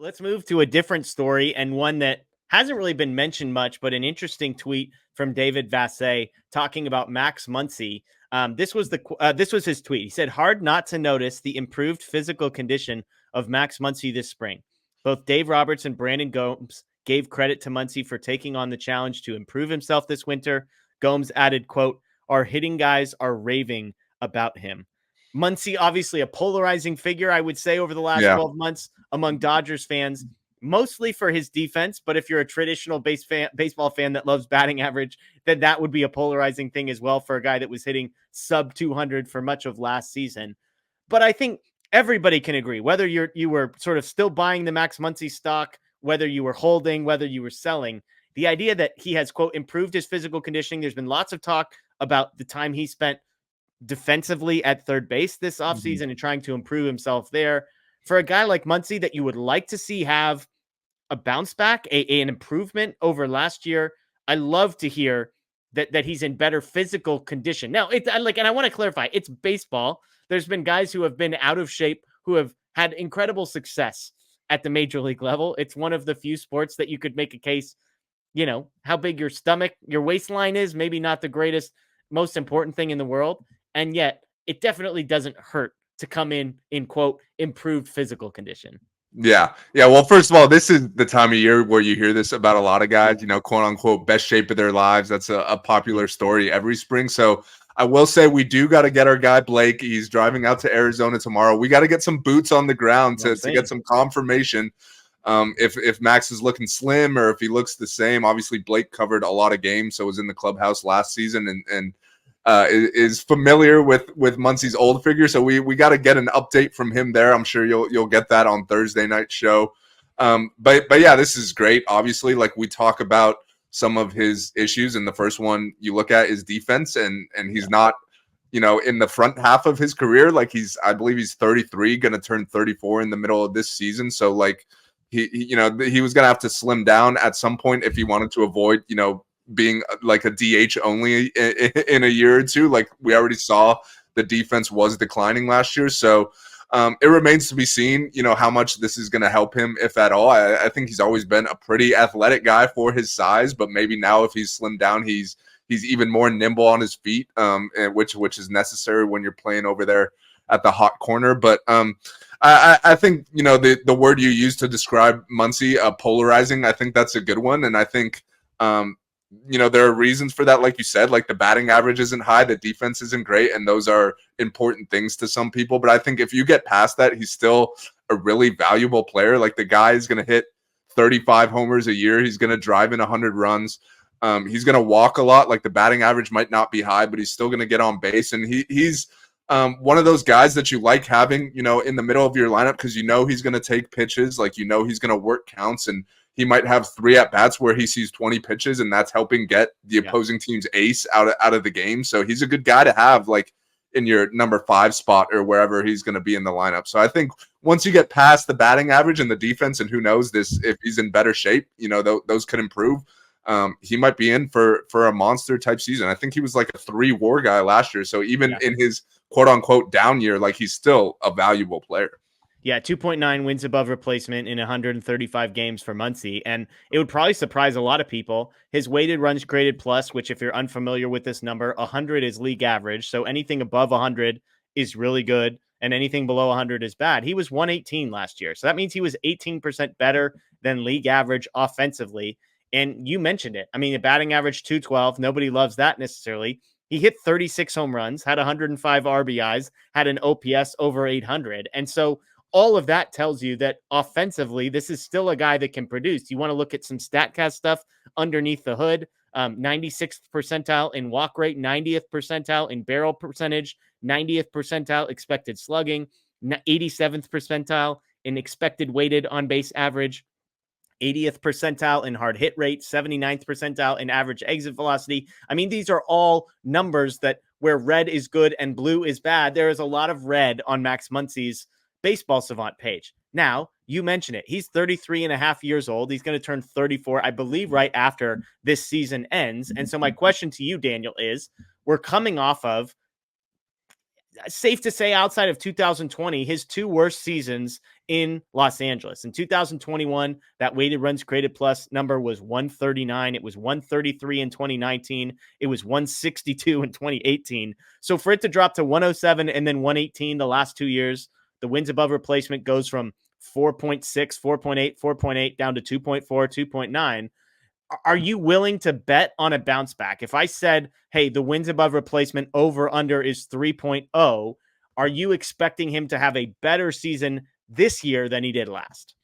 Let's move to a different story, and one that hasn't really been mentioned much, but an interesting tweet from David Vassay talking about Max Muncy. This was his tweet. He said, "Hard not to notice the improved physical condition of Max Muncy this spring. Both Dave Roberts and Brandon Gomes gave credit to Muncy for taking on the challenge to improve himself this winter. Gomes added, quote, our hitting guys are raving about him." Muncy, obviously a polarizing figure, I would say, over the last 12 months among Dodgers fans, mostly for his defense. But if you're a traditional baseball fan that loves batting average, then that would be a polarizing thing as well for a guy that was hitting sub 200 for much of last season. But I think everybody can agree, whether you were sort of still buying the Max Muncy stock, whether you were holding, whether you were selling, the idea that he has, quote, improved his physical conditioning. There's been lots of talk about the time he spent defensively at third base this offseason and trying to improve himself there. For a guy like Muncy that you would like to see have a bounce back, an improvement over last year, I love to hear that he's in better physical condition. Now, and I want to clarify, it's baseball. There's been guys who have been out of shape who have had incredible success at the major league level. It's one of the few sports that you could make a case, how big your stomach, your waistline is, maybe not the greatest, most important thing in the world. And yet it definitely doesn't hurt to come in quote, improved physical condition. Yeah. Well, first of all, this is the time of year where you hear this about a lot of guys, quote unquote, best shape of their lives. That's a popular story every spring. So I will say we do got to get our guy Blake. He's driving out to Arizona tomorrow. We got to get some boots on the ground to get some confirmation. If Max is looking slim or if he looks the same. Obviously Blake covered a lot of games, so was in the clubhouse last season and is familiar with Muncy's old figure. So we got to get an update from him there. I'm sure you'll get that on Thursday night show. But yeah, this is great. Obviously, like we talk about some of his issues, and the first one you look at is defense, and he's not, in the front half of his career. Like I believe he's 33, going to turn 34 in the middle of this season. So like he was going to have to slim down at some point if he wanted to avoid, being like a DH only in a year or two. Like we already saw the defense was declining last year. So it remains to be seen, how much this is going to help him, if at all. I think he's always been a pretty athletic guy for his size, but maybe now if he's slimmed down, he's even more nimble on his feet, which is necessary when you're playing over there at the hot corner. But I think, the word you used to describe Muncy, polarizing, I think that's a good one. And I think, there are reasons for that. Like you said, like the batting average isn't high, the defense isn't great, and those are important things to some people. But I think if you get past that, he's still a really valuable player. Like the guy is going to hit 35 homers a year. He's going to drive in 100 runs. He's going to walk a lot. Like the batting average might not be high, but he's still going to get on base. And he's one of those guys that you like having, in the middle of your lineup, because he's going to take pitches. Like, he's going to work counts, and he might have 3 at-bats where he sees 20 pitches, and that's helping get the opposing team's ace out of the game. So he's a good guy to have, like, in your number 5 spot or wherever he's going to be in the lineup. So I think once you get past the batting average and the defense, and who knows if he's in better shape, those could improve. He might be in for a monster-type season. I think he was like a 3 WAR guy last year. So even in his quote-unquote down year, like he's still a valuable player. Yeah, 2.9 wins above replacement in 135 games for Muncy. And it would probably surprise a lot of people. His weighted runs created plus, which if you're unfamiliar with this number, 100 is league average. So anything above 100 is really good, and anything below 100 is bad. He was 118 last year. So that means he was 18% better than league average offensively. And you mentioned it. I mean, the batting average 212. Nobody loves that necessarily. He hit 36 home runs, had 105 RBIs, had an OPS over 800. And so all of that tells you that offensively, this is still a guy that can produce. You want to look at some StatCast stuff underneath the hood. 96th percentile in walk rate, 90th percentile in barrel percentage, 90th percentile expected slugging, 87th percentile in expected weighted on base average, 80th percentile in hard hit rate, 79th percentile in average exit velocity. I mean, these are all numbers that where red is good and blue is bad. There is a lot of red on Max Muncy's Baseball Savant page. Now, you mention it. He's 33 and a half years old. He's going to turn 34, I believe, right after this season ends. And so my question to you, Daniel, is we're coming off of safe to say outside of 2020, his two worst seasons in Los Angeles. In 2021, that weighted runs created plus number was 139. It was 133 in 2019. It was 162 in 2018. So for it to drop to 107 and then 118 the last 2 years, the wins above replacement goes from 4.6, 4.8, 4.8 down to 2.4, 2.9. Are you willing to bet on a bounce back? If I said, hey, the wins above replacement over under is 3.0, are you expecting him to have a better season this year than he did last?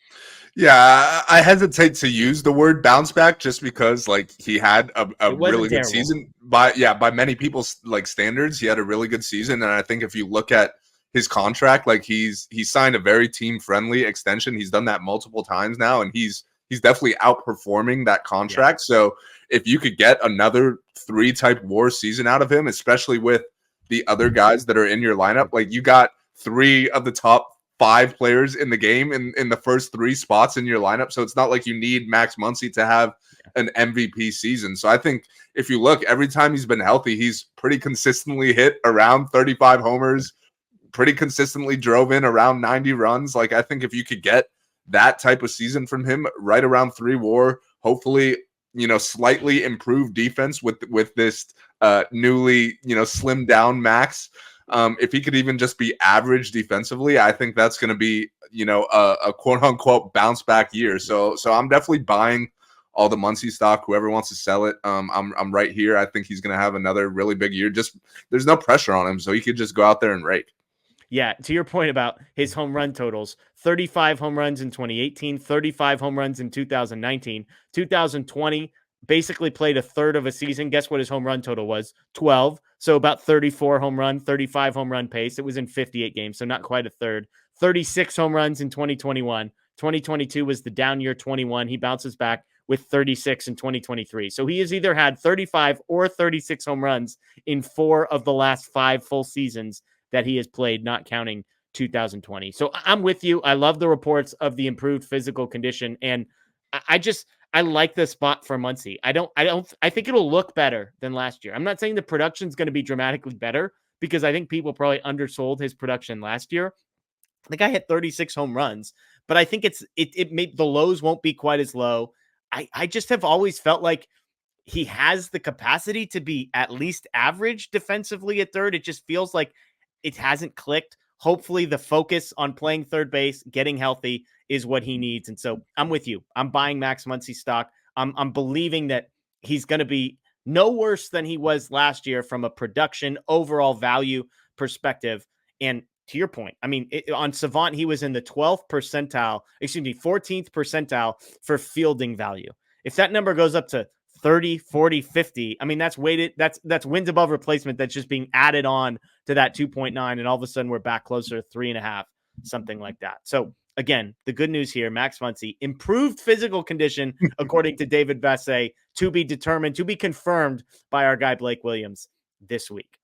Yeah, I hesitate to use the word bounce back just because like he had a really good season by many people's like standards. He had a really good season. And I think if you look at his contract, like he signed a very team friendly extension. He's done that multiple times now, and he's definitely outperforming that contract. Yeah. So if you could get another 3 type WAR season out of him, especially with the other guys that are in your lineup, like you got 3 of the top 5 players in the game in the first 3 spots in your lineup. So it's not like you need Max Muncy to have an MVP season. So I think if you look, every time he's been healthy, he's pretty consistently hit around 35 homers, pretty consistently drove in around 90 runs. Like I think if you could get that type of season from him, right around 3 WAR, hopefully, slightly improved defense with this newly, slimmed down Max. If he could even just be average defensively, I think that's going to be, a quote unquote bounce back year. So I'm definitely buying all the Muncy stock. Whoever wants to sell it, I'm right here. I think he's going to have another really big year. Just there's no pressure on him, so he could just go out there and rake. Yeah, to your point about his home run totals, 35 home runs in 2018, 35 home runs in 2019, 2020, basically played a third of a season. Guess what his home run total was? 12. So about 34 home run, 35 home run pace. It was in 58 games, so not quite a third. 36 home runs in 2021. 2022 was the down year 21. He bounces back with 36 in 2023. So he has either had 35 or 36 home runs in 4 of the last 5 full seasons that he has played, not counting 2020. So I'm with you. I love the reports of the improved physical condition. And I like the spot for Muncy. I think it'll look better than last year. I'm not saying the production's going to be dramatically better because I think people probably undersold his production last year. The guy hit 36 home runs, but I think it made the lows won't be quite as low. I just have always felt like he has the capacity to be at least average defensively at third. It just feels like it hasn't clicked. Hopefully the focus on playing third base, getting healthy is what he needs. And so I'm with you. I'm buying Max Muncy stock. I'm believing that he's going to be no worse than he was last year from a production overall value perspective. And to your point, I mean, on Savant, he was in the 14th percentile for fielding value. If that number goes up to 30, 40, 50. I mean, that's weighted. That's wins above replacement. That's just being added on to that 2.9. And all of a sudden we're back closer to 3.5, something like that. So again, the good news here, Max Muncy, improved physical condition, according to David Vassay, to be determined, to be confirmed by our guy, Blake Williams this week.